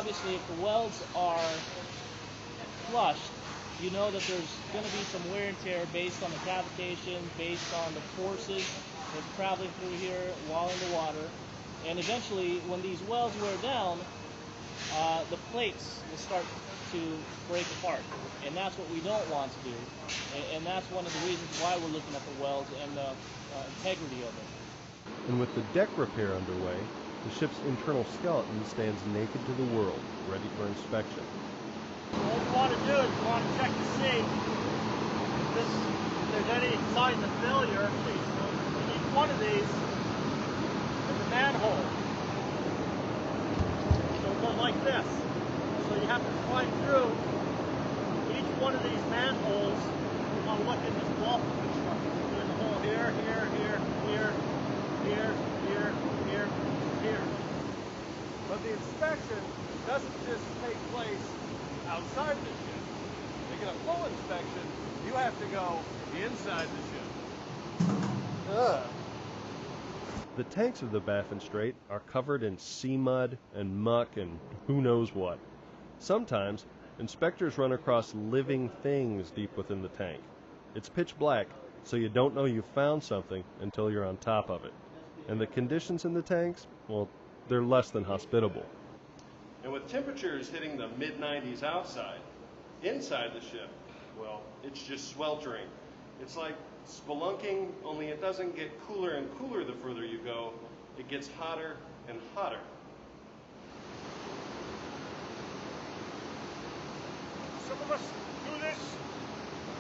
obviously, if the welds are flushed, you know that there's going to be some wear and tear based on the cavitation, based on the forces that's traveling through here while in the water. And eventually, when these welds wear down, the plates will start to break apart. And that's what we don't want to do. And that's one of the reasons why we're looking at the welds and the integrity of it. And with the deck repair underway, the ship's internal skeleton stands naked to the world, ready for inspection. What we want to do is we want to check to see if there's any signs of failure. Each one of these is a manhole. So it goes like this. So you have to climb through each one of these manholes. You want to look in this wall construction. There's a hole here, here, here, here, here, here, here, here. But the inspection doesn't just take place outside the ship. To get a full inspection, you have to go inside the ship. The tanks of the Baffin Strait are covered in sea mud and muck and who knows what. Sometimes, inspectors run across living things deep within the tank. It's pitch black, so you don't know you found something until you're on top of it. And the conditions in the tanks, well, they're less than hospitable. And with temperatures hitting the mid-90s outside, inside the ship, well, it's just sweltering. It's like spelunking, only it doesn't get cooler and cooler the further you go. It gets hotter and hotter. Some of us do this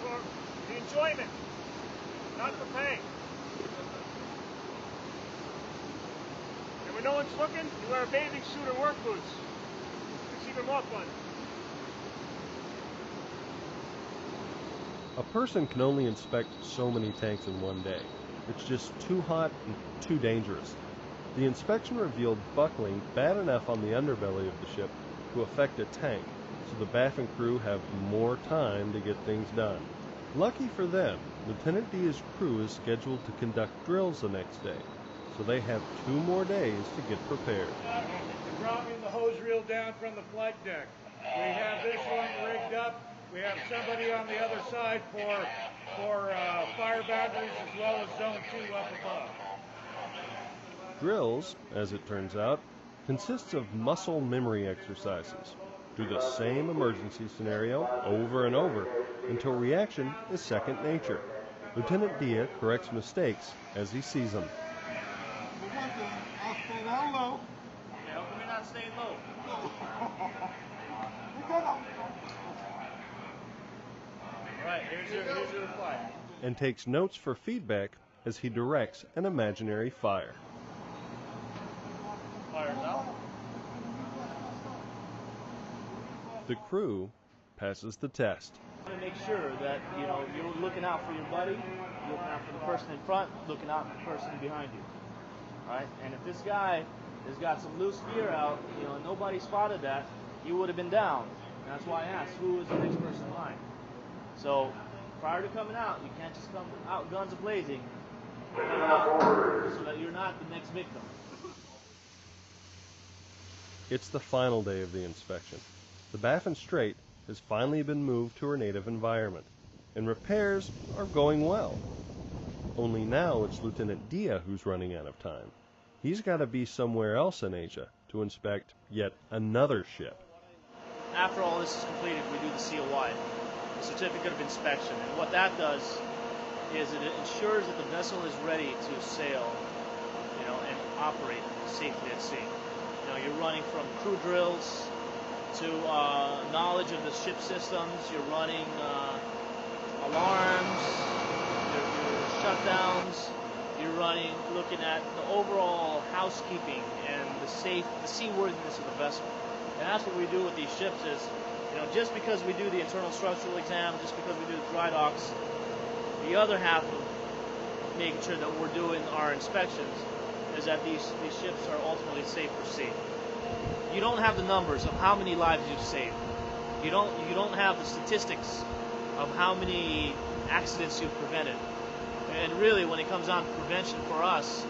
for the enjoyment, not for pay. And when no one's looking, you wear a bathing suit or work boots. It's even more fun. A person can only inspect so many tanks in one day. It's just too hot and too dangerous. The inspection revealed buckling bad enough on the underbelly of the ship to affect a tank, so the Baffin crew have more time to get things done. Lucky for them, Lieutenant Dia's crew is scheduled to conduct drills the next day, so they have 2 more days to get prepared. We're dropping the hose reel down from the flight deck. We have this one rigged up. We have somebody on the other side for fire batteries as well as zone 2 up above. Drills, as it turns out, consists of muscle memory exercises. Do the same emergency scenario over and over until reaction is second nature. Lieutenant Dia corrects mistakes as he sees them. I'll stay down low. Yeah, how come you're not staying low? Right, here's your reply. And takes notes for feedback as he directs an imaginary fire. Fire's out. The crew passes the test. You want to make sure that you're looking out for your buddy, you're looking out for the person in front, looking out for the person behind you. All right? And if this guy has got some loose gear out, nobody spotted that, you would have been down. And that's why I asked, who is the next person behind? So prior to coming out, you can't just come out guns a-blazing, so that you're not the next victim. It's the final day of the inspection. The Baffin Strait has finally been moved to her native environment, and repairs are going well. Only now it's Lieutenant Dia who's running out of time. He's got to be somewhere else in Asia to inspect yet another ship. After all this is completed, we do the COI, the Certificate of Inspection, and what that does is it ensures that the vessel is ready to sail, and operate safely at sea. You're running from crew drills to knowledge of the ship systems. You're running alarms, your shutdowns. You're looking at the overall housekeeping and the seaworthiness of the vessel. And that's what we do with these ships is, just because we do the internal structural exam, just because we do the dry docks, the other half of making sure that we're doing our inspections is that these ships are ultimately safe for sea. You don't have the numbers of how many lives you've saved. You don't have the statistics of how many accidents you've prevented. And really, when it comes down to prevention for us,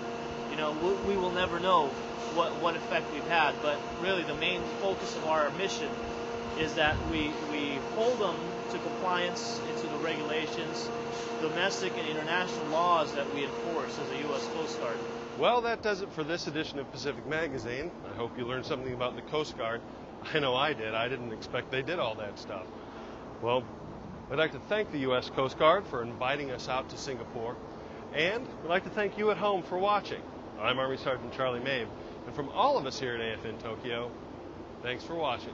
we will never know what effect we've had. But really, the main focus of our mission is that we hold them to compliance into the regulations, domestic and international laws that we enforce as a U.S. Coast Guard. Well, that does it for this edition of Pacific Magazine. I hope you learned something about the Coast Guard. I know I did. I didn't expect they did all that stuff. Well, I'd like to thank the U.S. Coast Guard for inviting us out to Singapore. And we'd like to thank you at home for watching. I'm Army Sergeant Charlie Mabe. And from all of us here at AFN Tokyo, thanks for watching.